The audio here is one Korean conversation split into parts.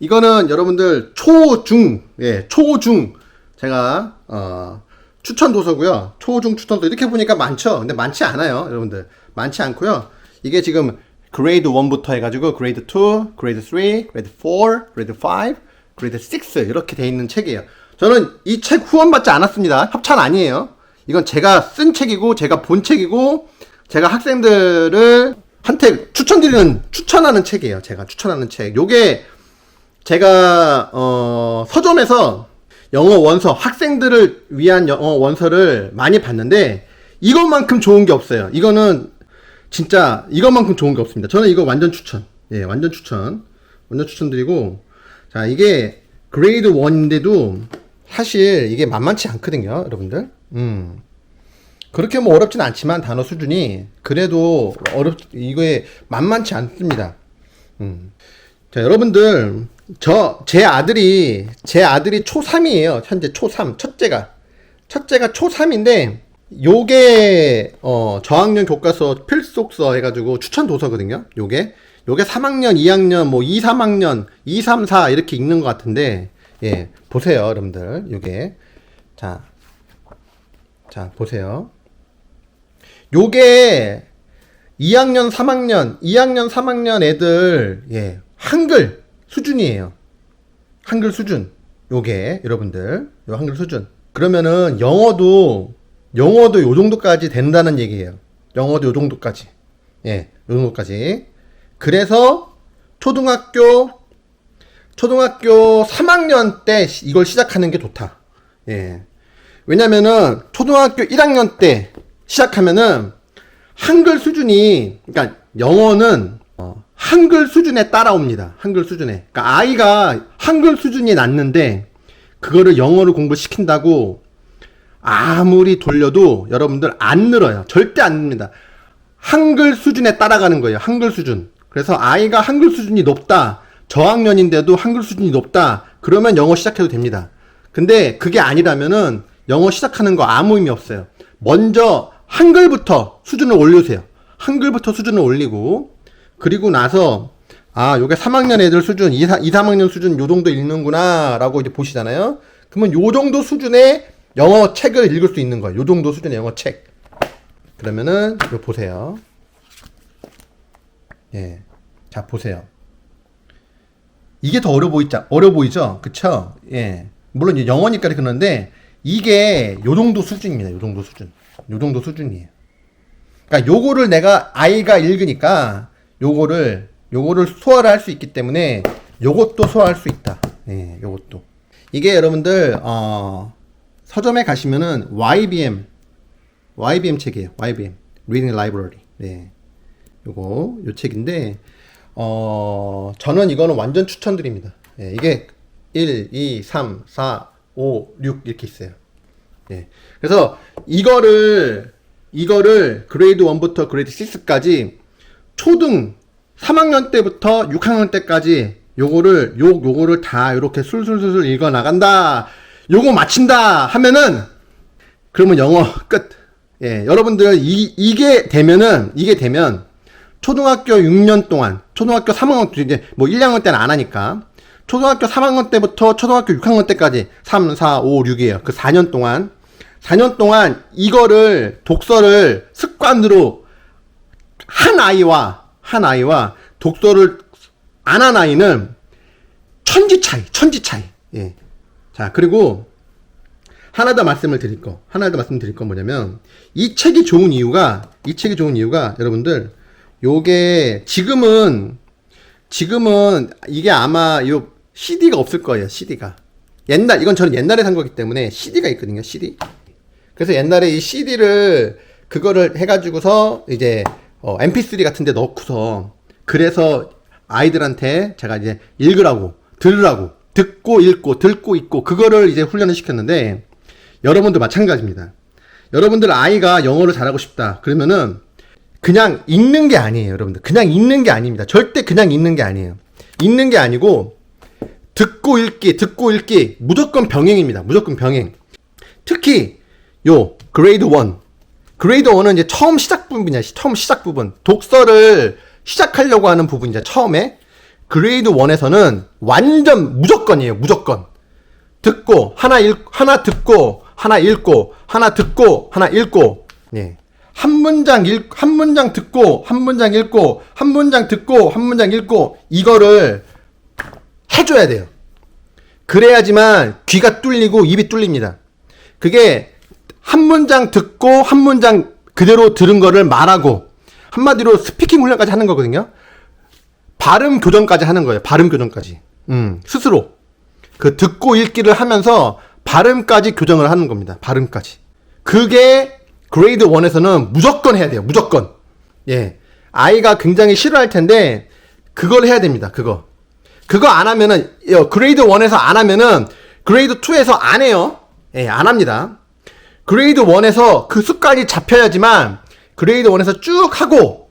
이거는 여러분들 초중, 예, 초중 제가 추천 도서고요. 초중 추천 도서 이렇게 보니까 많죠. 근데 많지 않아요, 여러분들. 많지 않고요. 이게 지금 그레이드 1부터 해가지고 그레이드 2, 그레이드 3, 그레이드 4, 그레이드 5, 그레이드 6 이렇게 돼 있는 책이에요. 저는 이 책 후원받지 않았습니다. 협찬 아니에요. 이건 제가 쓴 책이고 제가 본 책이고 제가 학생들을 한테 추천하는 책이에요. 제가 추천하는 책. 요게 제가 서점에서 영어 원서, 학생들을 위한 영어 원서를 많이 봤는데 이것만큼 좋은 게 없어요. 이거는 진짜 이것만큼 좋은 게 없습니다. 저는 이거 완전 추천. 예, 완전 추천드리고, 자, 이게 그레이드 1인데도 사실 이게 만만치 않거든요, 여러분들. 그렇게 뭐 어렵진 않지만 단어 수준이 그래도 이거에 만만치 않습니다. 자, 여러분들, 제 아들이 초3이에요. 현재 초3. 첫째가 초3인데, 요게, 저학년 교과서 필독서 해가지고 추천 도서거든요. 요게 3학년, 2학년, 뭐 2, 3학년, 2, 3, 4 이렇게 읽는 것 같은데, 예, 보세요, 여러분들. 요게. 자, 보세요. 요게 2학년, 3학년 애들, 예, 한글 수준이에요. 한글 수준. 요게, 여러분들. 요 한글 수준. 그러면은 영어도 요 정도까지 된다는 얘기예요. 영어도 요 정도까지. 예, 요 정도까지. 그래서 초등학교 3학년 때 이걸 시작하는 게 좋다. 예. 왜냐면은 초등학교 1학년 때 시작하면은 한글 수준이, 그러니까 영어는 한글 수준에 따라옵니다. 한글 수준에. 그러니까 아이가 한글 수준이 낮는데 그거를 영어를 공부시킨다고 아무리 돌려도 여러분들 안 늘어요. 절대 안 늡니다. 한글 수준에 따라가는 거예요. 한글 수준. 그래서 아이가 한글 수준이 높다. 저학년인데도 한글 수준이 높다. 그러면 영어 시작해도 됩니다. 근데 그게 아니라면은 영어 시작하는 거 아무 의미 없어요. 먼저 한글부터 수준을 올리세요. 한글부터 수준을 올리고, 그리고 나서 요게 3학년 애들 수준, 2, 3학년 수준 요 정도 읽는구나 라고 이제 보시잖아요. 그러면 요 정도 수준의 영어 책을 읽을 수 있는 거예요. 요 정도 수준의 영어 책. 그러면은 이거 보세요. 예. 자, 보세요. 이게 더 어려 보이죠? 그쵸? 예. 물론 이제 영어니까 그러는데 이게 요 정도 수준입니다. 요 정도 수준. 요 정도 수준이에요. 그러니까 요거를 내가 아이가 읽으니까 요거를 소화를 할 수 있기 때문에 요것도 소화할 수 있다. 예, 요것도. 이게 여러분들 서점에 가시면은 YBM 책이에요. YBM Reading Library. 네. 요 책인데 저는 이거는 완전 추천드립니다. 예, 이게 1, 2, 3, 4, 5, 6 이렇게 있어요. 예. 그래서 이거를 그레이드 1부터 그레이드 6까지 초등 3학년 때부터 6학년 때까지 요거를 다 이렇게 술술술 읽어 나간다. 요거 마친다 하면은 그러면 영어 끝. 예, 여러분들 이게 되면 초등학교 6년 동안, 초등학교 3학년 이제 뭐 1, 2학년 때는 안 하니까 초등학교 3학년 때부터 초등학교 6학년 때까지 3, 4, 5, 6이에요. 그 4년 동안 이거를 독서를 습관으로 한 아이와 독서를 안 한 아이는 천지 차이. 예. 자, 그리고 하나 더 말씀드릴 거 뭐냐면 이 책이 좋은 이유가 여러분들 요게 지금은 이게 아마 요 CD가 없을 거예요. CD가. 이건 저는 옛날에 산 거기 때문에 CD가 있거든요. CD. 그래서 옛날에 이 CD를 그거를 해가지고서 이제 MP3 같은 데 넣고서 그래서 아이들한테 제가 이제 들으라고 듣고 읽고 그거를 이제 훈련을 시켰는데 여러분도 마찬가지입니다. 여러분들 아이가 영어를 잘하고 싶다. 그러면은 그냥 읽는 게 아니에요, 여러분들. 그냥 읽는 게 아닙니다. 절대 그냥 읽는 게 아니에요. 읽는 게 아니고 듣고 읽기 무조건 병행입니다. 무조건 병행. 특히 요 그레이드 1은 이제 처음 시작 부분. 독서를 시작하려고 하는 부분이죠. 처음에 그레이드 1에서는 완전 무조건이에요. 무조건. 듣고 하나 듣고 하나 읽고 하나 듣고 하나 읽고. 예. 한 문장 듣고 한 문장 읽고 한 문장 듣고 한 문장 읽고 이거를 해줘야 돼요. 그래야지만 귀가 뚫리고 입이 뚫립니다. 그게 한 문장 듣고 한 문장 그대로 들은 거를 말하고 한마디로 스피킹 훈련까지 하는 거거든요. 발음 교정까지 하는 거예요. 발음 교정까지. 스스로. 그 듣고 읽기를 하면서 발음까지 교정을 하는 겁니다. 발음까지. 그게 그레이드 1에서는 무조건 해야 돼요. 무조건. 예. 아이가 굉장히 싫어할 텐데 그걸 해야 됩니다. 그거 안 하면은 그레이드 1에서 안 하면은 그레이드 2에서 안 해요. 예, 안 합니다. 그레이드 1에서 그 습관이 잡혀야지만 그레이드 1에서 쭉 하고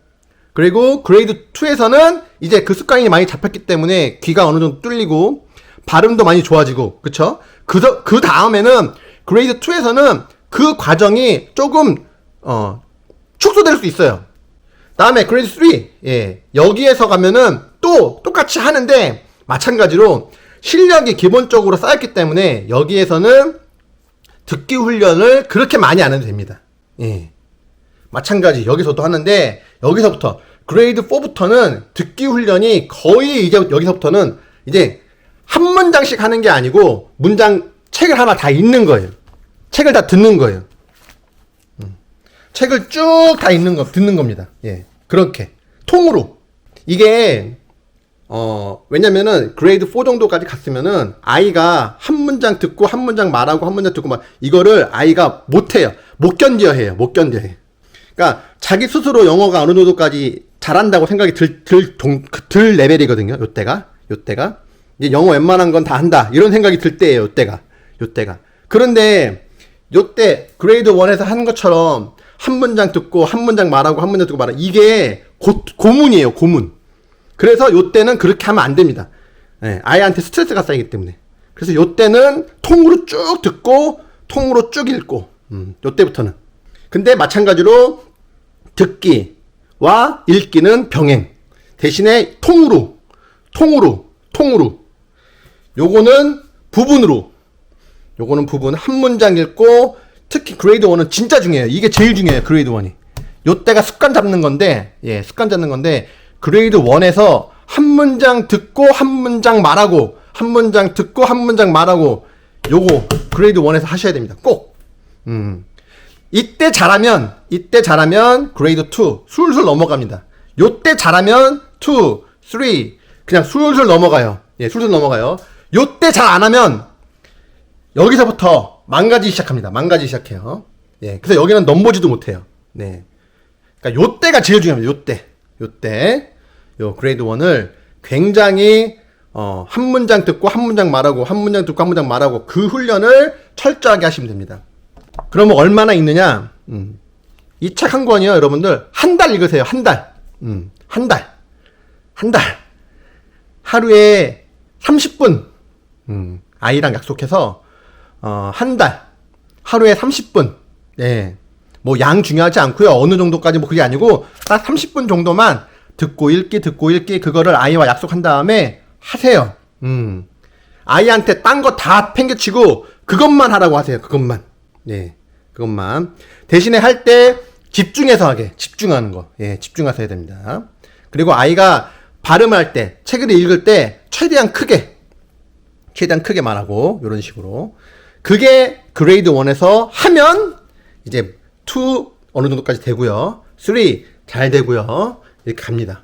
그리고 그레이드 2에서는 이제 그 습관이 많이 잡혔기 때문에 귀가 어느 정도 뚫리고 발음도 많이 좋아지고 그쵸? 그 다음에는 그레이드 2에서는 그 과정이 조금 축소될 수 있어요. 다음에 그레이드 3 예, 여기에서 가면은 또 똑같이 하는데 마찬가지로 실력이 기본적으로 쌓였기 때문에 여기에서는 듣기 훈련을 그렇게 많이 안 해도 됩니다. 예. 마찬가지 여기서도 하는데 여기서부터 그레이드 4부터는 듣기 훈련이 거의 이제 여기서부터는 이제 한 문장씩 하는 게 아니고 책을 하나 다 읽는 거예요. 책을 다 듣는 거예요. 책을 쭉 다 듣는 겁니다. 예. 그렇게 통으로 이게 왜냐면은 그레이드 4 정도까지 갔으면은 아이가 한 문장 듣고 한 문장 말하고 한 문장 듣고 막 이거를 아이가 못해요. 못 견뎌 해요. 그러니까 자기 스스로 영어가 어느 정도까지 잘한다고 생각이 들 레벨이거든요. 요때가 이제 영어 웬만한 건 다 한다 이런 생각이 들 때예요. 요때가 그런데 요때 그레이드 1에서 하는 것처럼 한 문장 듣고 한 문장 말하고 한 문장 듣고 말하고 이게 고문이에요. 고문. 그래서 요때는 그렇게 하면 안 됩니다. 예, 아이한테 스트레스가 쌓이기 때문에. 그래서 요때는 통으로 쭉 듣고 통으로 쭉 읽고 요때부터는. 근데 마찬가지로 듣기와 읽기는 병행. 대신에 통으로 요거는 부분 한 문장 읽고 특히 그레이드 1은 진짜 중요해요. 이게 제일 중요해요. 그레이드 1이. 요때가 습관 잡는 건데 그레이드 1에서 한 문장 듣고 한 문장 말하고 한 문장 듣고 한 문장 말하고 요거 그레이드 1에서 하셔야 됩니다. 꼭. 이때 잘하면 그레이드 2 술술 넘어갑니다. 요때 잘하면 2, 3 그냥 술술 넘어가요. 예, 술술 넘어가요. 요때 잘 안 하면 여기서부터 망가지기 시작해요. 예, 그래서 여기는 넘보지도 못해요. 네. 그러니까 요때가 제일 중요합니다. 요때. 요 그레이드 1을 굉장히 한 문장 듣고 한 문장 말하고 한 문장 듣고 한 문장 말하고 그 훈련을 철저하게 하시면 됩니다. 그러면 얼마나 읽느냐? 이 책 한 권이요, 여러분들 한 달 읽으세요. 한 달. 하루에 30분. 아이랑 약속해서 한 달 하루에 30분. 예. 뭐 양 중요하지 않고요. 어느 정도까지 뭐 그게 아니고 딱 30분 정도만 듣고 읽기 그거를 아이와 약속한 다음에 하세요. 아이한테 딴 거 다 팽개치고 그것만 하라고 하세요. 그것만. 예. 그것만. 대신에 할 때 집중해서 하게. 집중하는 거. 예, 집중하셔야 됩니다. 그리고 아이가 발음할 때, 책을 읽을 때 최대한 크게 말하고 요런 식으로. 그게 그레이드 1에서 하면 이제 2 어느 정도까지 되고요. 3 잘 되고요. 이렇게 갑니다.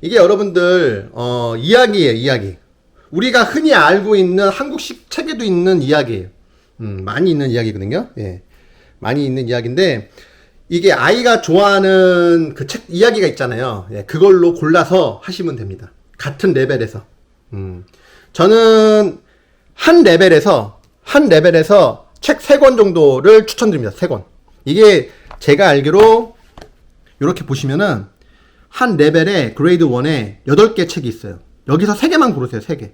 이게 여러분들 이야기예요. 이야기. 우리가 흔히 알고 있는 한국식 책에도 있는 이야기예요. 많이 있는 이야기거든요. 예. 많이 있는 이야기인데 이게 아이가 좋아하는 그 책 이야기가 있잖아요. 예. 그걸로 골라서 하시면 됩니다. 같은 레벨에서. 저는 한 레벨에서 책 3권 정도를 추천드립니다. 3권. 이게 제가 알기로 이렇게 보시면은 한 레벨에 그레이드 1에 8개 책이 있어요. 여기서 3개만 고르세요. 3개.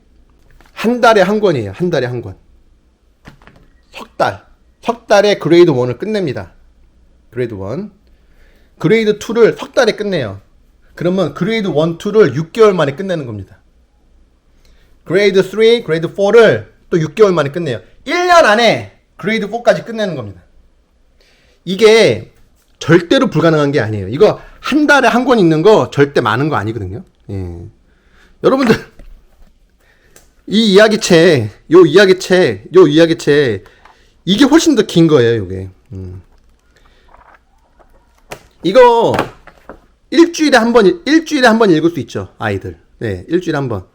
한 달에 한 권이에요. 한 달에 한 권. 석 달에 그레이드 1을 끝냅니다. 그레이드 1. 그레이드 2를 석 달에 끝내요. 그러면 그레이드 1, 2를 6개월 만에 끝내는 겁니다. 그레이드 3, 그레이드 4를 또 6개월 만에 끝내요. 1년 안에 그레이드 4까지 끝내는 겁니다. 이게 절대로 불가능한 게 아니에요. 이거 한 달에 한 권 읽는 거 절대 많은 거 아니거든요. 예. 여러분들 이 이야기책, 요 이야기책 이게 훨씬 더 긴 거예요, 요게. 이거 일주일에 한 번 읽을 수 있죠, 아이들. 네, 일주일에 한 번.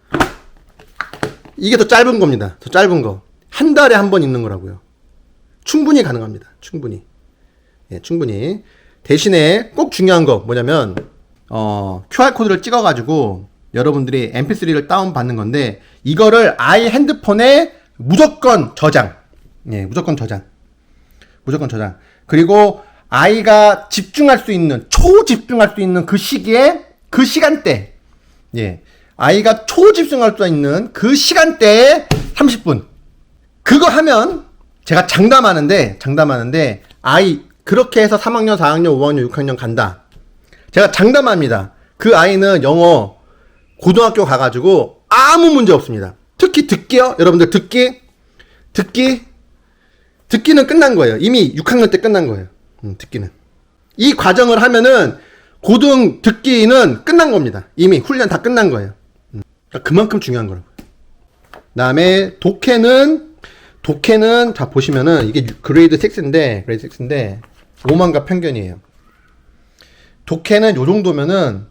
이게 더 짧은 겁니다. 더 짧은 거. 한 달에 한 번 읽는 거라고요. 충분히 가능합니다. 충분히. 예, 충분히. 대신에 꼭 중요한 거 뭐냐면 QR코드를 찍어가지고 여러분들이 mp3를 다운받는 건데 이거를 아이 핸드폰에 무조건 저장. 예, 무조건 저장. 그리고 아이가 집중할 수 있는, 초집중할 수 있는 그 시기에, 그 시간대. 예. 아이가 초집중할 수 있는 그 시간대에 30분. 그거 하면 제가 장담하는데 아이 그렇게 해서 3학년, 4학년, 5학년, 6학년 간다. 제가 장담합니다. 그 아이는 영어 고등학교 가가지고 아무 문제 없습니다. 특히 듣기요. 여러분들 듣기는 끝난 거예요. 이미 6학년 때 끝난 거예요. 듣기는. 이 과정을 하면은 고등 듣기는 끝난 겁니다. 이미 훈련 다 끝난 거예요. 그러니까 그만큼 중요한 거라고요. 그다음에 독해는 자 보시면은 이게 그레이드 6인데 오만과 편견이에요. 독해는 요 정도면은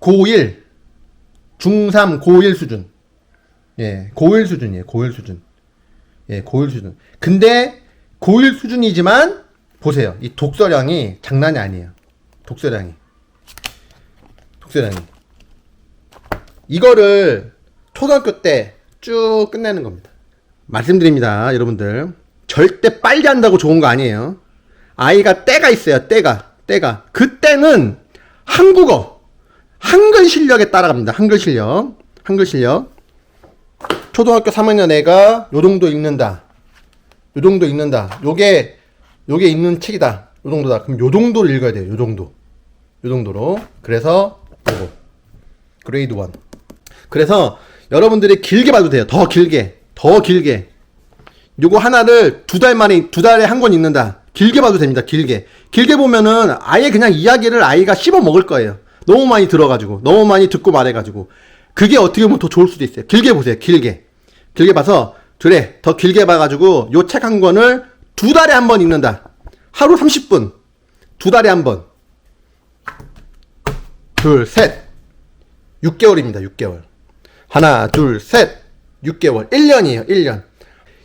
고1 중3 고1 수준. 예, 고1 수준이에요. 고1 수준. 예, 고1 수준. 근데 고1 수준이지만 보세요. 이 독서량이 장난이 아니에요. 독서량이. 이거를 초등학교 때 쭉 끝내는 겁니다. 말씀드립니다, 여러분들. 절대 빨리 한다고 좋은 거 아니에요. 아이가 때가 있어요. 때가. 그때는 한국어, 한글 실력에 따라갑니다. 한글 실력. 초등학교 3학년 애가 요 정도 읽는다. 요게 읽는 책이다. 요 정도다. 그럼 요 정도를 읽어야 돼요. 요 정도로. 그래서 요거. 그레이드 1. 그래서 여러분들이 길게 봐도 돼요. 더 길게. 요거 하나를 두 달에 한 권 읽는다. 길게 봐도 됩니다. 길게 보면은 아예 그냥 이야기를 아이가 씹어 먹을 거예요. 너무 많이 들어가지고, 너무 많이 듣고 말해가지고. 그게 어떻게 보면 더 좋을 수도 있어요. 길게 보세요. 길게 봐서, 그래, 더 길게 봐가지고 요 책 한 권을 두 달에 한 번 읽는다. 하루 30분. 두 달에 한 번. 둘, 셋. 6개월입니다. 6개월. 하나, 둘, 셋. 6개월. 1년이에요. 1년.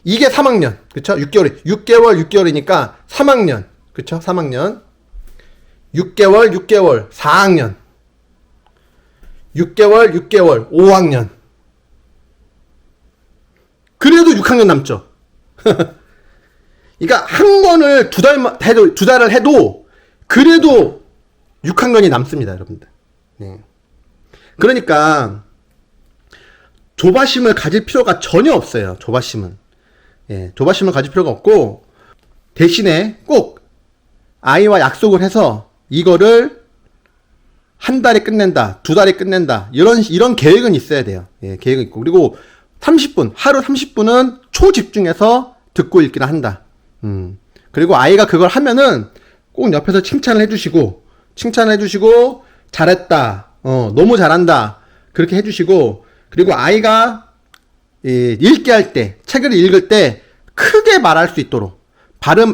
이게 3학년. 그쵸? 6개월이니까 3학년. 그쵸? 3학년. 6개월. 4학년. 6개월. 5학년. 그래도 6학년 남죠. 그러니까 한 권을 두 달을 해도 그래도 6학년이 남습니다, 여러분들. 네. 그러니까 조바심을 가질 필요가 전혀 없어요. 조바심을 가질 필요가 없고, 대신에 꼭 아이와 약속을 해서 이거를 한 달에 끝낸다, 두 달에 끝낸다, 이런 계획은 있어야 돼요. 예, 계획은 있고. 그리고 30분, 하루 30분은 초집중해서 듣고 읽기를 한다. 그리고 아이가 그걸 하면은 꼭 옆에서 칭찬을 해주시고, 잘했다, 너무 잘한다, 그렇게 해주시고, 그리고 아이가 읽게 할 때, 책을 읽을 때 크게 말할 수 있도록,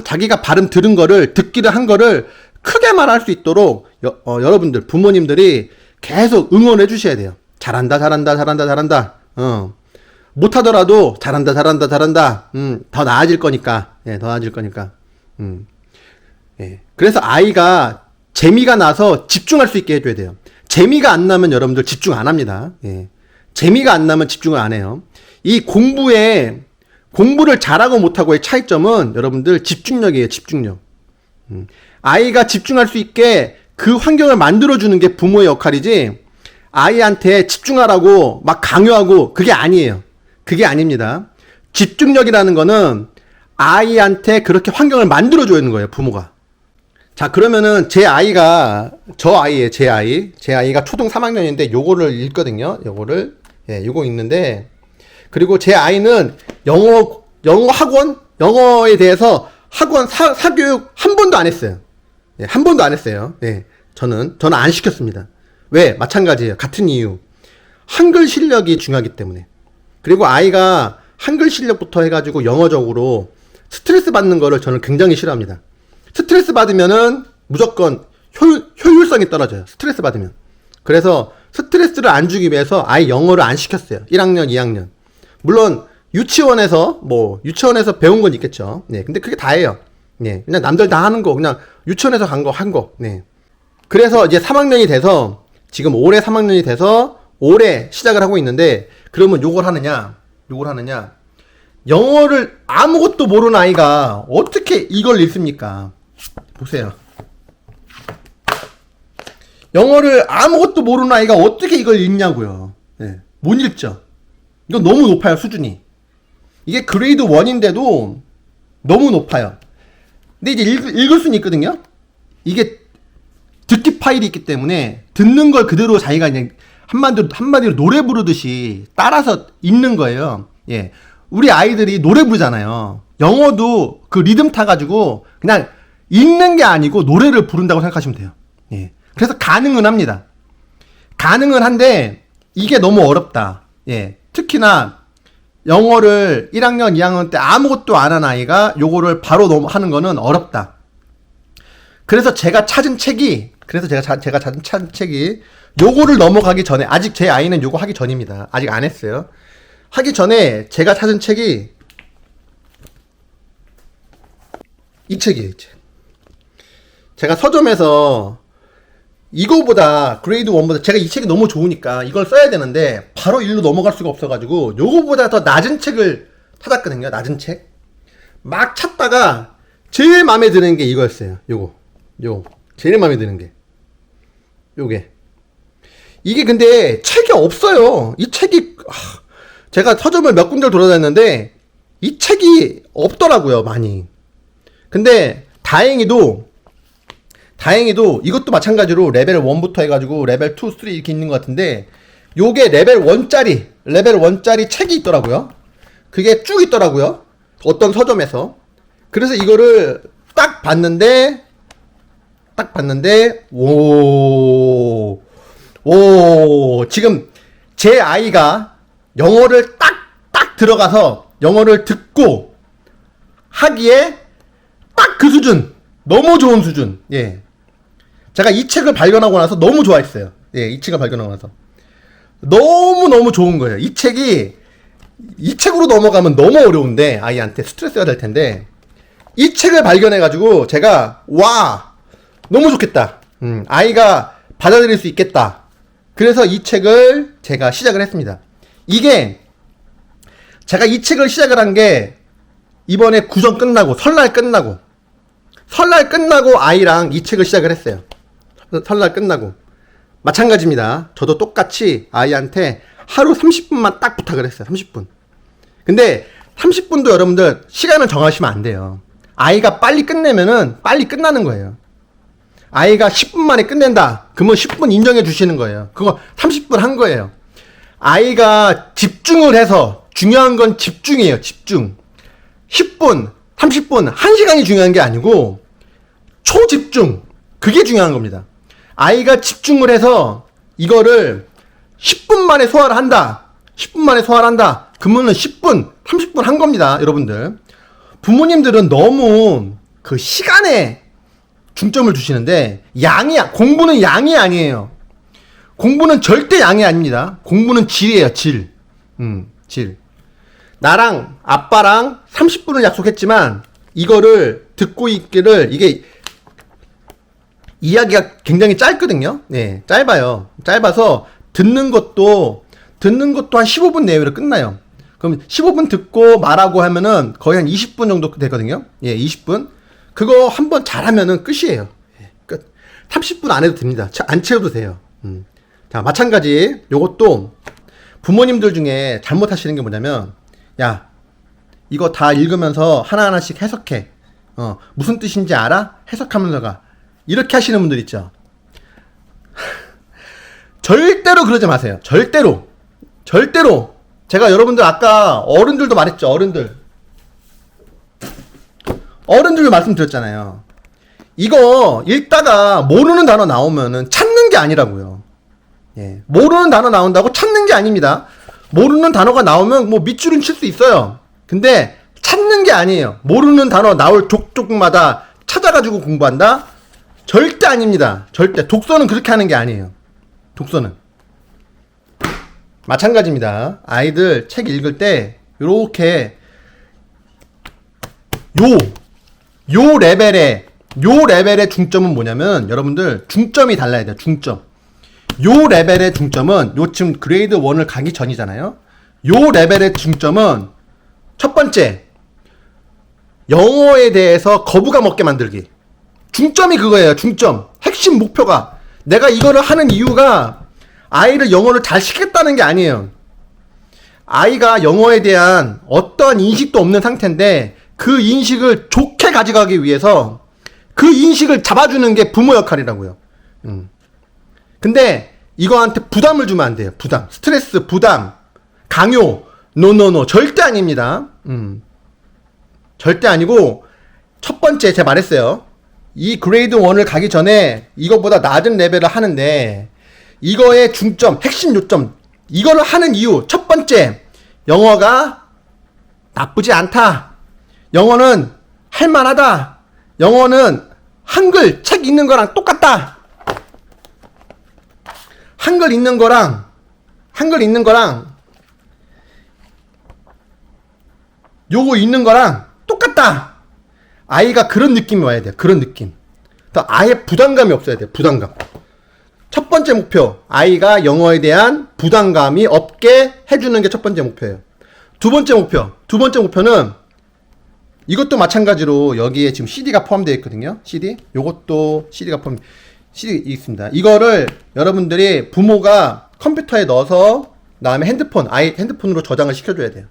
자기가 발음 들은 거를, 듣기를 한 거를 크게 말할 수 있도록 여러분들, 부모님들이 계속 응원해 주셔야 돼요. 잘한다. 못하더라도 잘한다. 더 나아질 거니까. 예, 더 나아질 거니까. 예. 그래서 아이가 재미가 나서 집중할 수 있게 해줘야 돼요. 재미가 안 나면 여러분들 집중 안 합니다. 예. 재미가 안 나면 집중을 안 해요. 이 공부를 잘하고 못하고의 차이점은 여러분들 집중력이에요. 집중력. 아이가 집중할 수 있게 그 환경을 만들어주는 게 부모의 역할이지, 아이한테 집중하라고 막 강요하고, 그게 아니에요. 그게 아닙니다. 집중력이라는 거는 아이한테 그렇게 환경을 만들어줘야 하는 거예요, 부모가. 자, 그러면은 제 아이가 저 아이예요. 제 아이가 초등 3학년인데 요거를 읽거든요. 요거를 요거 읽는데, 그리고 제 아이는 영어 학원, 영어에 대해서 학원 사교육 한 번도 안 했어요. 한 번도 안 했어요. 저는 안 시켰습니다. 왜? 마찬가지예요. 같은 이유. 한글 실력이 중요하기 때문에. 그리고 아이가 한글 실력부터 해가지고 영어적으로 스트레스 받는 거를 저는 굉장히 싫어합니다. 스트레스 받으면은 무조건 효율성이 떨어져요. 스트레스 받으면. 그래서 스트레스를 안 주기 위해서 아예 영어를 안 시켰어요. 1학년, 2학년. 물론 유치원에서 배운 건 있겠죠. 근데 그게 다예요. 그냥 남들 다 하는 거, 그냥 유치원에서 한 거. 그래서 이제 3학년이 돼서, 지금 올해 3학년이 돼서 올해 시작을 하고 있는데, 그러면 요걸 하느냐? 영어를 아무것도 모르는 아이가 어떻게 이걸 읽습니까? 보세요. 영어를 아무것도 모르는 아이가 어떻게 이걸 읽냐고요. 못 읽죠. 이건 너무 높아요, 수준이. 이게 그레이드 1인데도 너무 높아요. 근데 이제 읽을 수는 있거든요. 이게 듣기 파일이 있기 때문에 듣는 걸 그대로 자기가 그냥 한마디로 노래 부르듯이 따라서 읽는 거예요. 우리 아이들이 노래 부르잖아요. 영어도 그 리듬 타가지고 그냥 읽는 게 아니고 노래를 부른다고 생각하시면 돼요. 그래서 가능은 합니다. 가능은 한데 이게 너무 어렵다. 특히나 영어를 1학년, 2학년 때 아무것도 안 한 아이가 요거를 바로 하는 거는 어렵다. 그래서 제가 찾은 책이 요거를 넘어가기 전에, 아직 제 아이는 요거 하기 전입니다. 아직 안 했어요. 하기 전에 제가 찾은 책이 이 책이에요. 이 책. 제가 서점에서 이거보다 그레이드 1보다 제가 이 책이 너무 좋으니까 이걸 써야 되는데 바로 일로 넘어갈 수가 없어가지고 요거보다 더 낮은 책을 찾았거든요. 낮은 책. 막 찾다가 제일 마음에 드는 게 이거였어요. 요거 제일 마음에 드는 게 요게. 이게 근데 책이 없어요. 이 책이 제가 서점을 몇 군데를 돌아다녔는데 이 책이 없더라고요, 많이. 근데 다행히도 이것도 마찬가지로 레벨 1부터 해가지고 레벨 2, 3 이렇게 있는 것 같은데, 요게 레벨 1짜리 책이 있더라고요. 그게 쭉 있더라고요. 어떤 서점에서. 그래서 이거를 딱 봤는데, 지금 제 아이가 영어를 딱 들어가서 영어를 듣고 하기에 딱 그 수준. 너무 좋은 수준. 제가 이 책을 발견하고 나서 너무 좋아했어요. 이 책을 발견하고 나서. 너무 좋은 거예요. 이 책으로 넘어가면 너무 어려운데, 아이한테 스트레스가 될 텐데, 이 책을 발견해가지고 제가, 너무 좋겠다. 아이가 받아들일 수 있겠다. 그래서 이 책을 제가 시작을 했습니다. 제가 이 책을 시작을 한 게 이번에 구정 끝나고, 설날 끝나고 아이랑 이 책을 시작을 했어요. 설날 끝나고. 마찬가지입니다. 저도 똑같이 아이한테 하루 30분만 딱 부탁을 했어요. 30분. 근데 30분도 여러분들 시간을 정하시면 안 돼요. 아이가 빨리 끝내면은 빨리 끝나는 거예요. 아이가 10분 만에 끝낸다. 그러면 10분 인정해 주시는 거예요. 그거 30분 한 거예요. 아이가 집중을 해서, 중요한 건 집중이에요. 집중. 10분, 30분, 1시간이 중요한 게 아니고 초집중. 그게 중요한 겁니다. 아이가 집중을 해서 이거를 10분 만에 소화를 한다. 10분 만에 소화를 한다. 그러면은 10분, 30분 한 겁니다. 여러분들. 부모님들은 너무 그 시간에 중점을 두시는데, 공부는 양이 아니에요. 공부는 절대 양이 아닙니다. 공부는 질이에요. 질. 나랑 아빠랑 30분을 약속했지만 이거를 듣고 있기를, 이게 이야기가 굉장히 짧거든요. 짧아요. 짧아서 듣는 것도 한 15분 내외로 끝나요. 그럼 15분 듣고 말하고 하면은 거의 한 20분 정도 되거든요. 20분. 그거 한번 잘하면은 끝이에요. 끝. 30분 안 해도 됩니다. 안 채워도 돼요. 자, 마찬가지 요것도 부모님들 중에 잘못하시는 게 뭐냐면, 야, 이거 다 읽으면서 하나하나씩 해석해. 무슨 뜻인지 알아? 해석하면서 가. 이렇게 하시는 분들 있죠. 절대로 그러지 마세요. 절대로. 제가 여러분들 아까 어른들도 말했죠. 어른들 말씀드렸잖아요. 이거 읽다가 모르는 단어 나오면은 찾는 게 아니라고요. 예. 모르는 단어 나온다고 찾는 게 아닙니다. 모르는 단어가 나오면 뭐 밑줄은 칠 수 있어요. 근데 찾는 게 아니에요. 모르는 단어 나올 족족마다 찾아가지고 공부한다? 절대 아닙니다. 절대. 독서는 그렇게 하는 게 아니에요. 독서는. 마찬가지입니다. 아이들 책 읽을 때 요렇게 요 레벨의 중점은 뭐냐면 여러분들 중점이 달라야 돼요. 중점. 요 레벨의 중점은 요 지금 그레이드 1을 가기 전이잖아요. 요 레벨의 중점은 첫 번째 영어에 대해서 거부감 없게 만들기. 중점이 그거예요. 중점. 핵심 목표가 내가 이거를 하는 이유가 아이를 영어를 잘 시키겠다는 게 아니에요. 아이가 영어에 대한 어떠한 인식도 없는 상태인데 그 인식을 좋게 가져가기 위해서 그 인식을 잡아주는 게 부모 역할이라고요. 근데 이거한테 부담을 주면 안 돼요. 부담, 스트레스, 부담, 강요, 노 절대 아닙니다. 절대 아니고 첫 번째 제가 말했어요. 이 그레이드 1을 가기 전에 이거보다 낮은 레벨을 하는데 이거의 중점, 핵심 요점 이거를 하는 이유 첫 번째 영어가 나쁘지 않다. 영어는 할만하다. 영어는 한글 책 읽는 거랑 똑같다. 한글 읽는 거랑 요거 읽는 거랑 똑같다. 아이가 그런 느낌이 와야 돼요. 그런 느낌. 아예 부담감이 없어야 돼요. 부담감. 첫 번째 목표. 아이가 영어에 대한 부담감이 없게 해주는 게 첫 번째 목표예요. 두 번째 목표는 이것도 마찬가지로 여기에 지금 CD가 포함되어 있거든요. CD. 요것도 CD가 CD 있습니다. 이거를 여러분들이 부모가 컴퓨터에 넣어서 그다음에 아이 핸드폰으로 저장을 시켜줘야 돼요.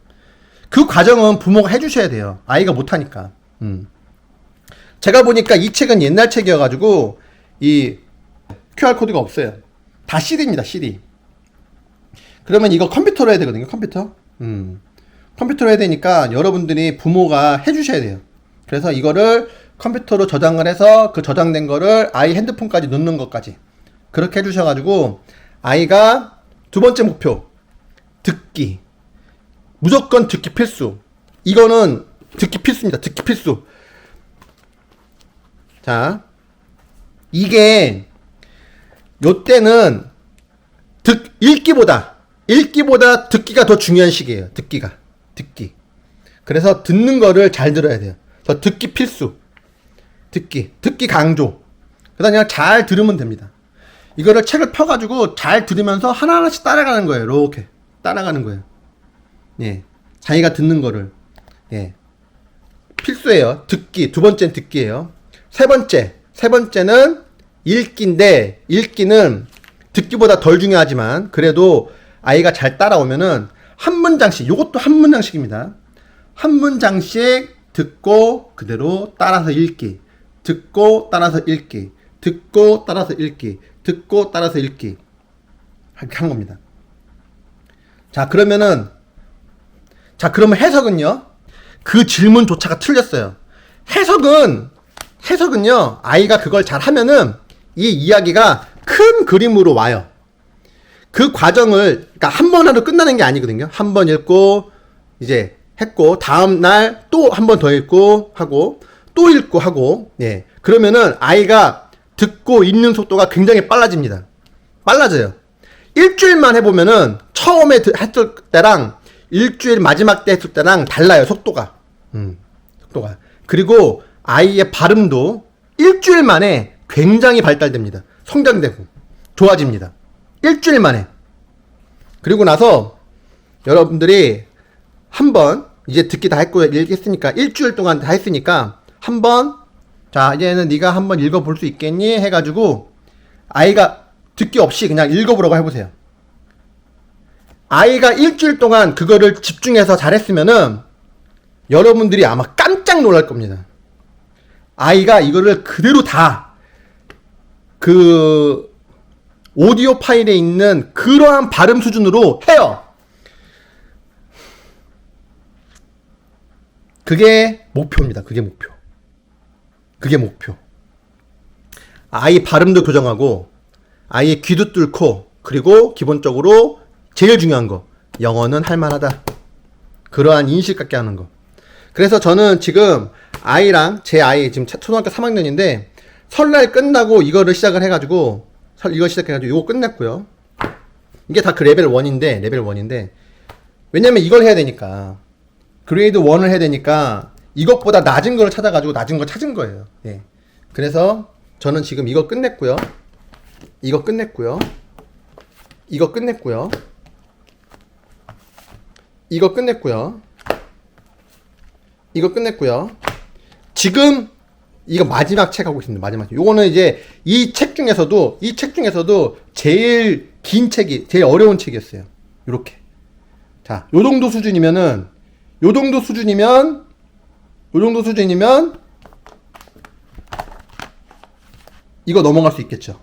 그 과정은 부모가 해주셔야 돼요. 아이가 못하니까. 제가 보니까 이 책은 옛날 책이어가지고 이 QR코드가 없어요. 다 CD입니다. CD. 그러면 이거 컴퓨터로 해야 되거든요. 컴퓨터로 해야 되니까 여러분들이 부모가 해주셔야 돼요. 그래서 이거를 컴퓨터로 저장을 해서 그 저장된 거를 아이 핸드폰까지 넣는 것까지 그렇게 해주셔가지고 아이가 두 번째 목표 듣기. 무조건 듣기 필수. 이거는 듣기 필수입니다. 듣기 필수. 자, 이게 요때는 읽기보다 듣기가 더 중요한 시기예요. 듣기. 그래서 듣는 거를 잘 들어야 돼요. 그래서 듣기 필수. 듣기 강조. 그다음 그냥 잘 들으면 됩니다. 이거를 책을 펴가지고 잘 들으면서 하나하나씩 따라가는 거예요. 이렇게 따라가는 거예요. 예, 자기가 듣는 거를 예 필수예요. 듣기. 두 번째는 듣기예요. 세 번째는 읽기인데 읽기는 듣기보다 덜 중요하지만 그래도 아이가 잘 따라오면은 한 문장씩, 요것도 한 문장씩입니다. 한 문장씩 듣고 그대로 따라서 읽기. 듣고 따라서 읽기. 듣고 따라서 읽기. 듣고 따라서 읽기. 이렇게 한 겁니다. 그러면 해석은요? 그 질문조차가 틀렸어요. 해석은요, 아이가 그걸 잘 하면은 이 이야기가 큰 그림으로 와요. 그 과정을, 그러니까 한 번 하루 끝나는 게 아니거든요. 한 번 읽고, 이제 했고, 다음날 또 한 번 더 읽고 하고, 또 읽고 하고, 예. 그러면은 아이가 듣고 읽는 속도가 굉장히 빨라집니다. 빨라져요. 일주일만 해보면은 처음에 했을 때랑 일주일 마지막 때 했을 때랑 달라요. 속도가. 그리고 아이의 발음도 일주일 만에 굉장히 발달됩니다. 성장되고 좋아집니다. 일주일 만에. 그리고 나서 여러분들이 한번 이제 듣기 다 했고 읽겠으니까 일주일 동안 다 했으니까 한번 자 이제는 네가 한번 읽어볼 수 있겠니? 해가지고 아이가 듣기 없이 그냥 읽어보라고 해보세요. 아이가 일주일 동안 그거를 집중해서 잘했으면은 여러분들이 아마 깜짝 놀랄 겁니다. 아이가 이거를 그대로 다 그 오디오 파일에 있는 그러한 발음 수준으로 해요. 그게 목표입니다. 그게 목표. 그게 목표. 아이 발음도 교정하고 아이의 귀도 뚫고, 그리고 기본적으로 제일 중요한 거, 영어는 할만하다. 그러한 인식 갖게 하는 거. 그래서 저는 지금 아이랑, 제 아이 지금 초등학교 3학년인데 설날 끝나고 이거를 시작을 해가지고, 이거 시작해가지고 이거 끝냈고요. 이게 다 그 레벨 1인데 왜냐면 이걸 해야 되니까, 그레이드 1을 해야 되니까 이것보다 낮은 걸 찾아가지고 낮은 걸 찾은 거예요. 예. 그래서 저는 지금 이거 끝냈고요. 이거 끝냈고요. 이거 끝냈고요. 이거 끝냈고요. 이거 끝냈고요. 지금 이거 마지막 책 하고 있습니다. 마지막 책. 요거는 이제 이 책 중에서도 제일 긴 책이, 제일 어려운 책이었어요. 요렇게. 자, 요 정도 수준이면 이거 넘어갈 수 있겠죠.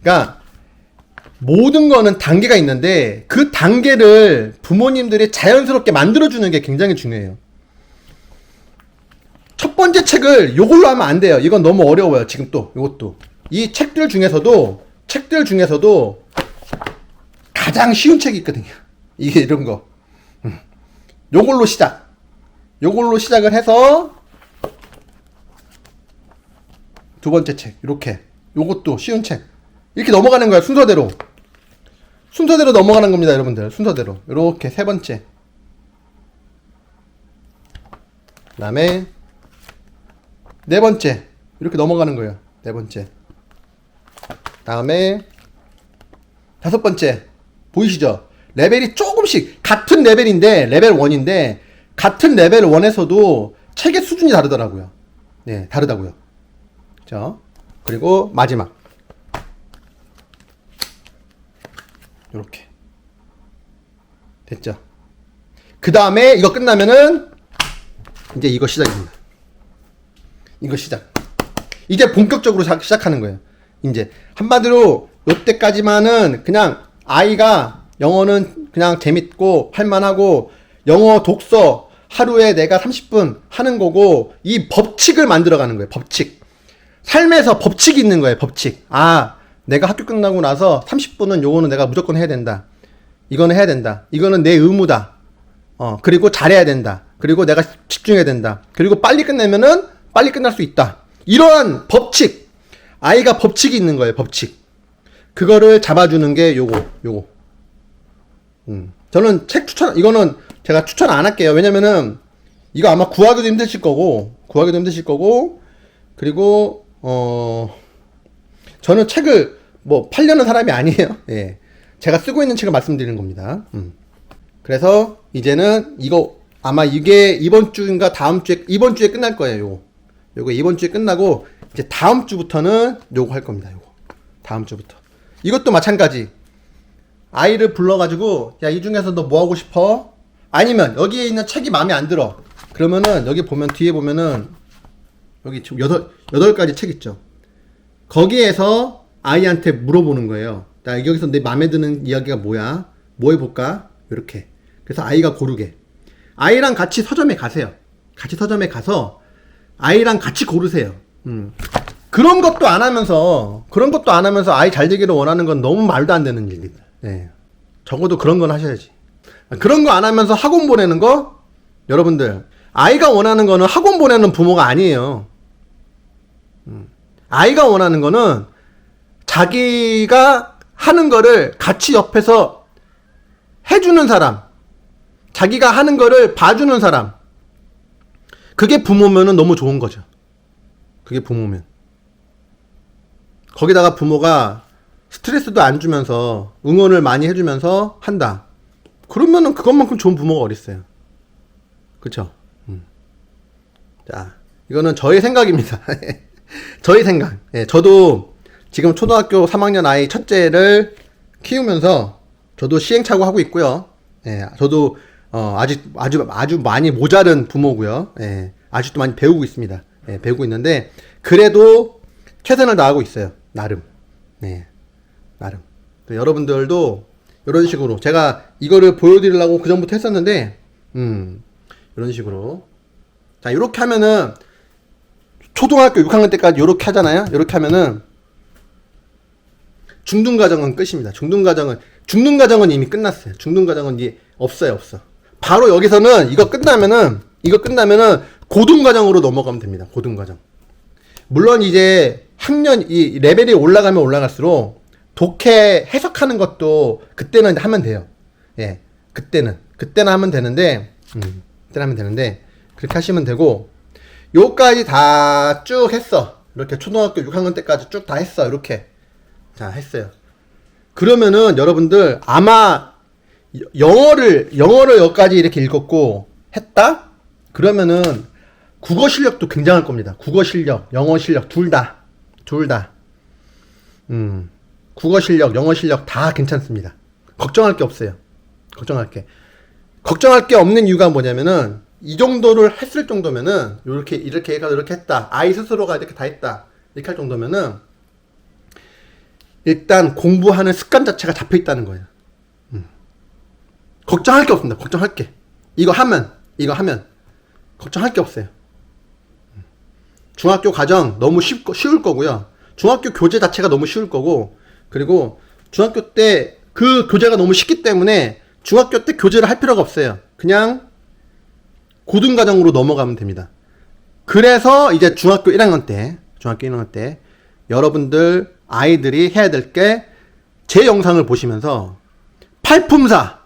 그러니까 모든 거는 단계가 있는데 그 단계를 부모님들이 자연스럽게 만들어주는 게 굉장히 중요해요. 첫 번째 책을 요걸로 하면 안 돼요. 이건 너무 어려워요. 지금 또 요것도 이 책들 중에서도 가장 쉬운 책이 있거든요. 이게 이런 거. 요걸로 시작을 해서 두 번째 책 이렇게, 요것도 쉬운 책 이렇게 넘어가는 거야. 순서대로 넘어가는 겁니다, 여러분들. 순서대로 이렇게 세 번째, 그다음에 네 번째 이렇게 넘어가는 거예요. 네 번째, 다음에 다섯 번째. 보이시죠? 레벨이 조금씩 같은 레벨인데, 레벨 1인데 같은 레벨 1에서도 책의 수준이 다르더라고요. 네, 다르다고요. 그렇죠? 그리고 마지막 요렇게 됐죠? 그 다음에 이거 끝나면은 이제 이거 시작입니다. 이거 시작. 이제 본격적으로 시작하는 거예요. 이제 한마디로 요때까지만은 그냥 아이가 영어는 그냥 재밌고 할만하고, 영어 독서 하루에 내가 30분 하는 거고, 이 법칙을 만들어가는 거예요. 법칙. 삶에서 법칙이 있는 거예요. 법칙. 아, 내가 학교 끝나고 나서 30분은 요거는 내가 무조건 해야 된다. 이거는 해야 된다. 이거는 내 의무다. 그리고 잘해야 된다. 그리고 내가 집중해야 된다. 그리고 빨리 끝내면은 빨리 끝날 수 있다. 이러한 법칙. 아이가 법칙이 있는 거예요. 법칙. 그거를 잡아주는 게 요거. 저는 책 이거는 제가 추천 안 할게요. 왜냐면은 이거 아마 구하기도 힘드실 거고, 그리고 저는 책을 뭐 팔려는 사람이 아니에요. 예. 제가 쓰고 있는 책을 말씀드리는 겁니다. 그래서 이제는 이거 아마 이게 이번 주인가 이번 주에 끝날 거예요. 요거 이번 주에 끝나고 이제 다음 주부터는 요거 할 겁니다. 요거 다음 주부터. 이것도 마찬가지. 아이를 불러가지고, 야, 이 중에서 너 뭐 하고 싶어? 아니면 여기에 있는 책이 마음에 안 들어. 그러면은 여기 보면, 뒤에 보면은 여기 지금 8가지 책 있죠. 거기에서 아이한테 물어보는 거예요. 나 여기서 내 마음에 드는 이야기가 뭐야? 뭐 해볼까? 이렇게. 그래서 아이가 고르게. 아이랑 같이 서점에 가세요. 같이 서점에 가서 아이랑 같이 고르세요. 그런 것도 안 하면서 아이 잘 되기를 원하는 건 너무 말도 안 되는 일이다. 네. 적어도 그런 건 하셔야지. 그런 거 안 하면서 학원 보내는 거, 여러분들, 아이가 원하는 거는 학원 보내는 부모가 아니에요. 아이가 원하는 거는 자기가 하는 거를 같이 옆에서 해주는 사람, 자기가 하는 거를 봐주는 사람, 그게 부모면은 너무 좋은 거죠. 그게 부모면. 거기다가 부모가 스트레스도 안 주면서 응원을 많이 해주면서 한다. 그러면은 그것만큼 좋은 부모가 어딨어요. 그쵸? 자, 이거는 저의 생각입니다. 저의 생각. 예, 저도 지금 초등학교 3학년 아이 첫째를 키우면서 저도 시행착오 하고 있고요. 예, 저도 아주 많이 모자른 부모고요. 예, 아직도 많이 배우고 있습니다. 예, 배우고 있는데 그래도 최선을 다하고 있어요. 나름. 네. 나름. 여러분들도 이런 식으로 제가 이거를 보여드리려고 그 전부터 했었는데 이런 식으로 자 이렇게 하면은 초등학교 6학년 때까지 이렇게 하잖아요. 이렇게 하면은 중등과정은 끝입니다. 중등과정은 이미 끝났어요. 중등과정은 이제 없어요. 바로 여기서는 이거 끝나면은 고등과정으로 넘어가면 됩니다. 고등과정. 물론 이제 학년 이 레벨이 올라가면 올라갈수록 독해 해석하는 것도 그때는 하면 돼요. 예, 그때는 하면 되는데, 그렇게 하시면 되고, 요까지 다 쭉 했어. 이렇게 초등학교 6학년 때까지 쭉 다 했어. 이렇게. 자, 했어요. 그러면은 여러분들 아마 영어를 여기까지 이렇게 읽었고 했다? 그러면은 국어 실력도 굉장할 겁니다. 국어 실력, 영어 실력 둘 다. 국어 실력, 영어 실력 다 괜찮습니다. 걱정할 게 없어요. 걱정할 게 없는 이유가 뭐냐면은 이 정도를 했을 정도면은 이렇게 해서 이렇게 했다. 아이 스스로가 이렇게 다 했다. 이렇게 할 정도면은 일단 공부하는 습관 자체가 잡혀 있다는 거예요. 걱정할 게 없습니다. 걱정할 게. 이거 하면 걱정할 게 없어요. 중학교 과정 너무 쉬울 거고요. 중학교 교재 자체가 너무 쉬울 거고, 그리고 중학교 때 그 교재가 너무 쉽기 때문에 중학교 때 교재를 할 필요가 없어요. 그냥 고등과정으로 넘어가면 됩니다. 그래서 이제 중학교 1학년 때 여러분들 아이들이 해야 될 게 제 영상을 보시면서 팔품사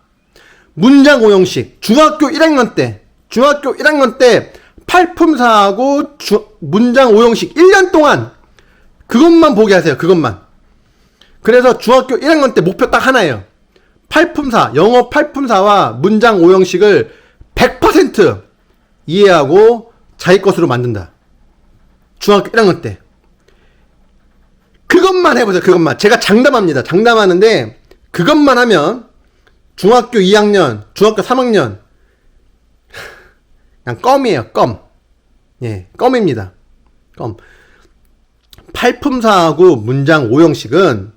문장 오형식 중학교 1학년 때 팔품사하고 문장 오형식 1년 동안 그것만 보게 하세요. 그것만. 그래서 중학교 1학년 때 목표 딱 하나예요. 팔품사, 영어 팔품사와 문장 오형식을 100% 이해하고 자기 것으로 만든다. 중학교 1학년 때. 그것만 해보세요. 그것만. 제가 장담합니다. 장담하는데 그것만 하면 중학교 2학년, 중학교 3학년 그냥 껌이에요. 껌. 예, 껌입니다. 껌. 팔품사하고 문장 오형식은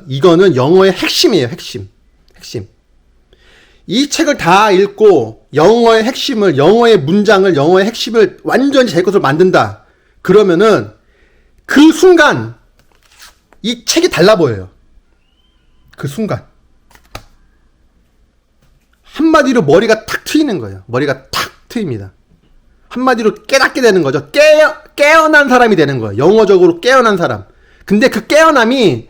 이거는 영어의 핵심이에요. 핵심. 이 책을 다 읽고 영어의 핵심을, 영어의 문장을, 영어의 핵심을 완전히 자기 것으로 만든다. 그러면은 그 순간 이 책이 달라 보여요. 그 순간. 한마디로 머리가 탁 트이는 거예요. 머리가 탁 트입니다. 한마디로 깨닫게 되는 거죠. 깨어난 사람이 되는 거예요. 영어적으로 깨어난 사람. 근데 그 깨어남이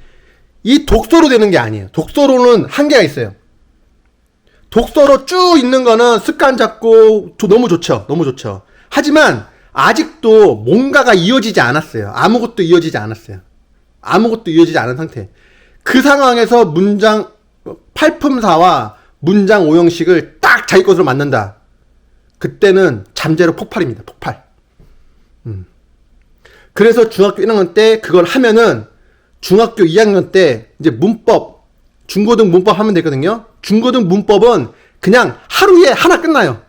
이 독서로 되는 게 아니에요. 독서로는 한계가 있어요. 독서로 쭉 읽는 거는 습관 잡고 너무 좋죠. 하지만 아직도 뭔가가 이어지지 않았어요. 아무것도 이어지지 않은 상태. 그 상황에서 문장 팔품사와 문장 오형식을 딱 자기 것으로 만든다. 그때는 잠재력 폭발입니다. 폭발. 그래서 중학교 1학년 때 그걸 하면은 중학교 2학년 때 이제 문법, 중고등 문법 하면 되거든요. 중고등 문법은 그냥 하루에 하나 끝나요.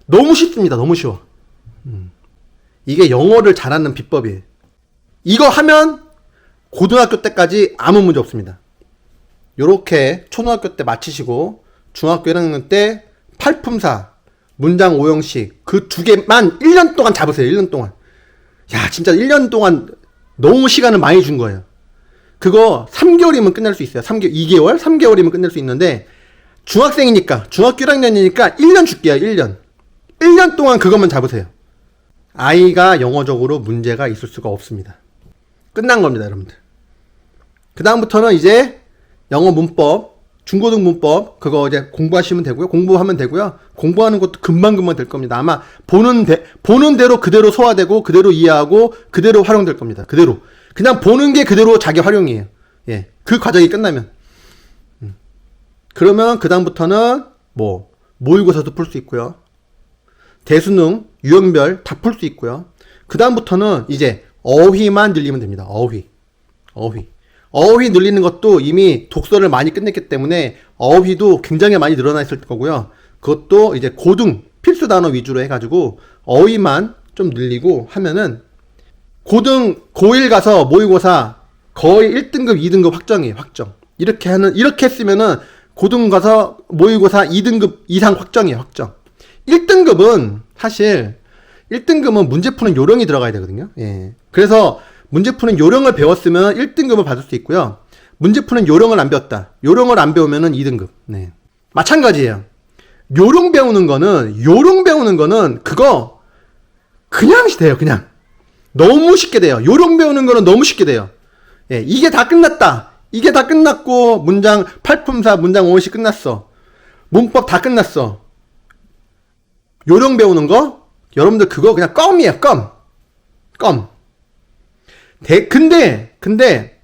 너무 쉽습니다. 너무 쉬워. 이게 영어를 잘하는 비법이에요. 이거 하면 고등학교 때까지 아무 문제 없습니다. 요렇게 초등학교 때 마치시고 중학교 1학년 때 팔품사, 문장 오형식 그 두 개만 1년 동안 잡으세요. 1년 동안. 야, 진짜 1년 동안 너무 시간을 많이 준 거예요. 그거 3개월이면 끝낼 수 있어요. 2개월? 3개월이면 끝낼 수 있는데 중학생이니까, 중학교 1학년이니까 1년 줄게요. 1년 동안 그것만 잡으세요. 아이가 영어적으로 문제가 있을 수가 없습니다. 끝난 겁니다, 여러분들. 그 다음부터는 이제 영어 문법, 중고등 문법 그거 이제 공부하시면 되고요. 공부하면 되고요. 공부하는 것도 금방 될 겁니다. 아마 보는 대로 그대로 소화되고 그대로 이해하고 그대로 활용될 겁니다. 그대로. 그냥 보는 게 그대로 자기 활용이에요. 예. 그 과정이 끝나면. 그러면 그 다음부터는 모의고사도 풀 수 있고요. 대수능, 유형별 다 풀 수 있고요. 그 다음부터는 이제 어휘만 늘리면 됩니다. 어휘 늘리는 것도 이미 독서를 많이 끝냈기 때문에 어휘도 굉장히 많이 늘어나 있을 거고요. 그것도 이제 고등 필수 단어 위주로 해가지고 어휘만 좀 늘리고 하면은 고1 가서 모의고사 거의 1등급, 2등급 확정이에요. 확정. 이렇게 했으면은 고등 가서 모의고사 2등급 이상 확정이에요. 확정. 1등급은 사실 1등급은 문제 푸는 요령이 들어가야 되거든요. 예. 그래서 문제 푸는 요령을 배웠으면 1등급을 받을 수 있고요. 문제 푸는 요령을 안 배웠다. 요령을 안 배우면은 2등급. 네. 마찬가지예요. 요령 배우는 거는 그거 그냥 돼요. 그냥. 너무 쉽게 돼요. 요령 배우는 거는 너무 쉽게 돼요. 예. 이게 다 끝났다. 이게 다 끝났고 문장 8품사 문장 5시 끝났어. 문법 다 끝났어. 요령 배우는 거 여러분들 그거 그냥 껌이에요. 껌. 근데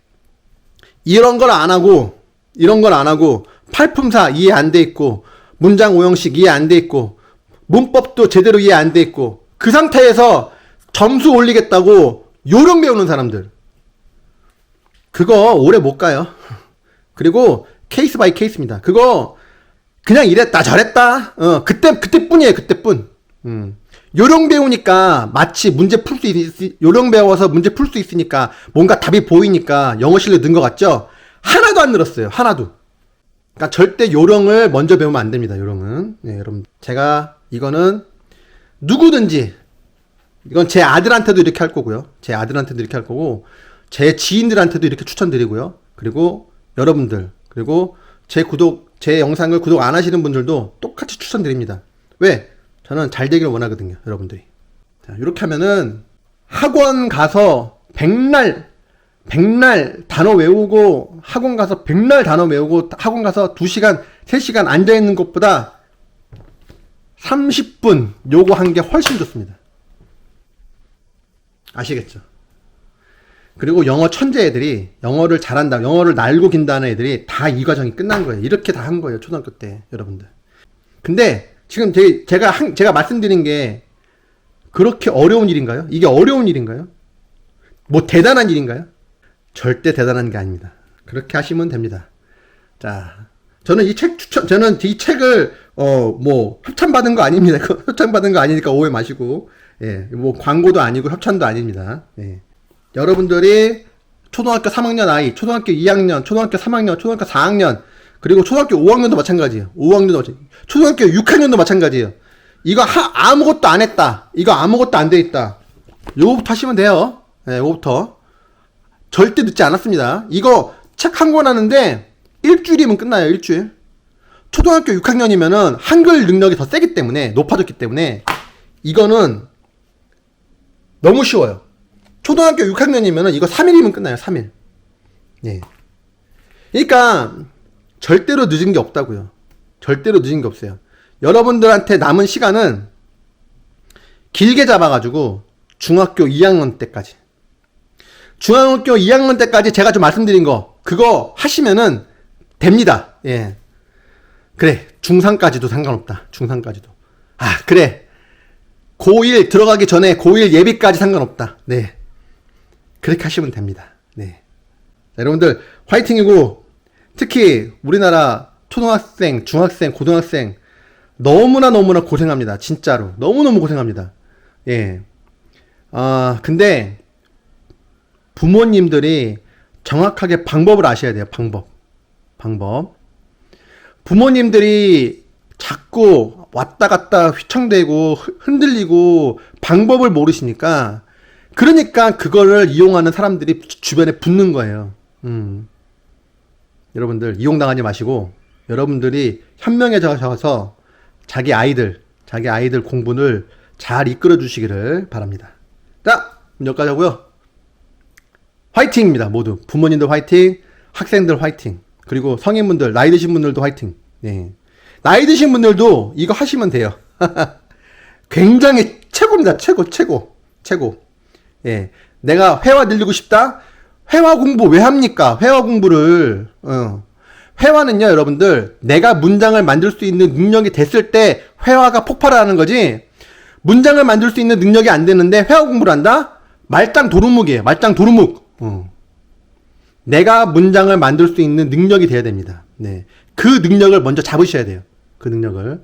이런 걸 안 하고 8품사 이해 안 돼 있고 문장 5형식 이해 안 돼 있고 문법도 제대로 이해 안 돼 있고 그 상태에서 점수 올리겠다고 요령 배우는 사람들 그거 오래 못 가요. 그리고 케이스 바이 케이스입니다. 그거 그냥 이랬다 저랬다 그때뿐이에요. 그때뿐. 요령 배우니까 마치 요령 배워서 문제 풀 수 있으니까 뭔가 답이 보이니까 영어 실력 는 것 같죠? 하나도 안 늘었어요. 하나도. 그러니까 절대 요령을 먼저 배우면 안 됩니다. 요령은. 네, 여러분. 제가 이거는 누구든지 이건 제 아들한테도 이렇게 할 거고요. 제 아들한테도 이렇게 할 거고 제 지인들한테도 이렇게 추천드리고요. 그리고 여러분들 그리고 제 영상을 구독 안 하시는 분들도 똑같이 추천드립니다. 왜? 저는 잘 되기를 원하거든요. 여러분들이. 자, 이렇게 하면은 학원 가서 백날 단어 외우고 학원 가서 백날 단어 외우고 학원 가서 2시간, 3시간 앉아있는 것보다 30분 요거 한 게 훨씬 좋습니다. 아시겠죠? 그리고 영어 천재 애들이 영어를 잘한다, 영어를 날고 긴다는 애들이 다 이 과정이 끝난 거예요. 이렇게 다 한 거예요. 초등학교 때 여러분들. 근데 지금 제가 말씀드린 게 그렇게 어려운 일인가요? 이게 어려운 일인가요? 뭐 대단한 일인가요? 절대 대단한 게 아닙니다. 그렇게 하시면 됩니다. 자, 저는 이 책을 뭐 협찬받은 거 아닙니다. 협찬받은 거 아니니까 오해 마시고, 예, 뭐 광고도 아니고 협찬도 아닙니다. 예. 여러분들이 초등학교 3학년 아이, 초등학교 2학년, 초등학교 3학년, 초등학교 4학년, 그리고 초등학교 5학년도 마찬가지예요. 5학년도 마찬가지예요. 초등학교 6학년도 마찬가지예요. 이거 아무것도 안 했다. 이거 아무것도 안 돼 있다. 요거부터 하시면 돼요. 네, 요거부터. 절대 늦지 않았습니다. 이거 책 한 권 하는데 일주일이면 끝나요. 일주일. 초등학교 6학년이면은 한글 능력이 더 세기 때문에 높아졌기 때문에 이거는 너무 쉬워요. 초등학교 6학년이면은 이거 3일이면 끝나요. 3일. 예. 그러니까 절대로 늦은 게 없다고요. 절대로 늦은 게 없어요. 여러분들한테 남은 시간은 길게 잡아가지고 중학교 2학년 때까지. 중학교 2학년 때까지 제가 좀 말씀드린 거 그거 하시면은 됩니다. 예. 그래. 중3까지도 상관없다. 중3까지도. 아, 그래. 고1 들어가기 전에 고1 예비까지 상관없다. 네. 그렇게 하시면 됩니다. 네. 자, 여러분들 화이팅이고 특히 우리나라 초등학생, 중학생, 고등학생 너무나 고생합니다. 진짜로. 너무너무 고생합니다. 예. 근데 부모님들이 정확하게 방법을 아셔야 돼요. 방법. 부모님들이 자꾸 왔다 갔다 휘청대고 흔들리고 방법을 모르시니까 그러니까 그거를 이용하는 사람들이 주변에 붙는 거예요. 여러분들 이용당하지 마시고 여러분들이 현명해져서 자기 아이들 공부를 잘 이끌어 주시기를 바랍니다. 자, 여기까지 하고요. 화이팅입니다. 모두 부모님들 화이팅, 학생들 화이팅, 그리고 성인분들 나이 드신 분들도 화이팅. 네. 나이 드신 분들도 이거 하시면 돼요. 굉장히 최고입니다. 최고. 예. 내가 회화 늘리고 싶다? 회화 공부 왜 합니까? 회화 공부를, 회화는요, 여러분들, 내가 문장을 만들 수 있는 능력이 됐을 때 회화가 폭발하는 거지, 문장을 만들 수 있는 능력이 안 되는데 회화 공부를 한다? 말짱 도루묵이에요. 말짱 도루묵. 내가 문장을 만들 수 있는 능력이 돼야 됩니다. 네. 그 능력을 먼저 잡으셔야 돼요. 그 능력을.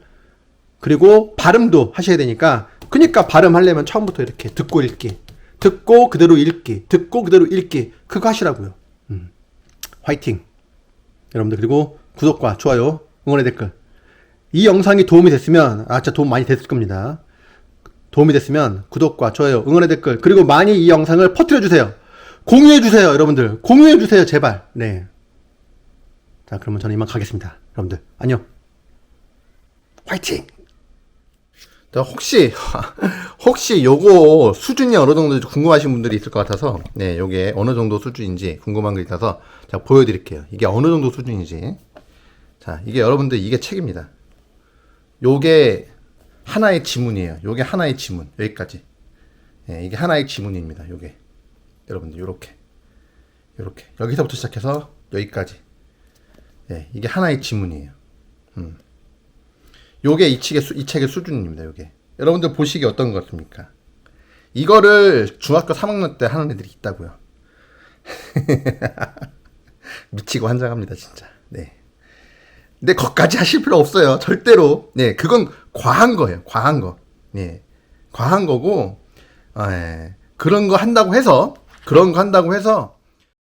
그리고 발음도 하셔야 되니까 그러니까 발음하려면 처음부터 이렇게 듣고 읽기, 듣고 그대로 읽기, 듣고 그대로 읽기, 그거 하시라고요. 화이팅 여러분들. 그리고 구독과 좋아요, 응원의 댓글. 이 영상이 도움이 됐으면, 진짜 도움 많이 됐을 겁니다. 도움이 됐으면 구독과 좋아요, 응원의 댓글, 그리고 많이 이 영상을 퍼뜨려 주세요. 공유해 주세요. 여러분들 공유해 주세요, 제발. 네. 자, 그러면 저는 이만 가겠습니다. 여러분들 안녕. 화이팅. 자, 혹시 요거 수준이 어느 정도인지 궁금하신 분들이 있을 것 같아서, 네, 요게 어느 정도 수준인지 궁금한 게 있어서 제가 보여드릴게요. 이게 어느 정도 수준인지. 자, 이게 여러분들, 이게 책입니다. 요게 하나의 지문이에요. 요게 하나의 지문. 여기까지. 네, 이게 하나의 지문입니다. 요게. 여러분들, 요렇게. 여기서부터 시작해서 여기까지. 네, 이게 하나의 지문이에요. 요게 이 책의 수준입니다. 요게. 여러분들 보시기 어떤 것 같습니까? 이거를 중학교 3학년 때 하는 애들이 있다고요. 미치고 환장합니다, 진짜. 네. 근데 거기까지 하실 필요 없어요. 절대로. 네, 그건 과한 거예요. 과한 거. 네. 과한 거고, 그런 거 한다고 해서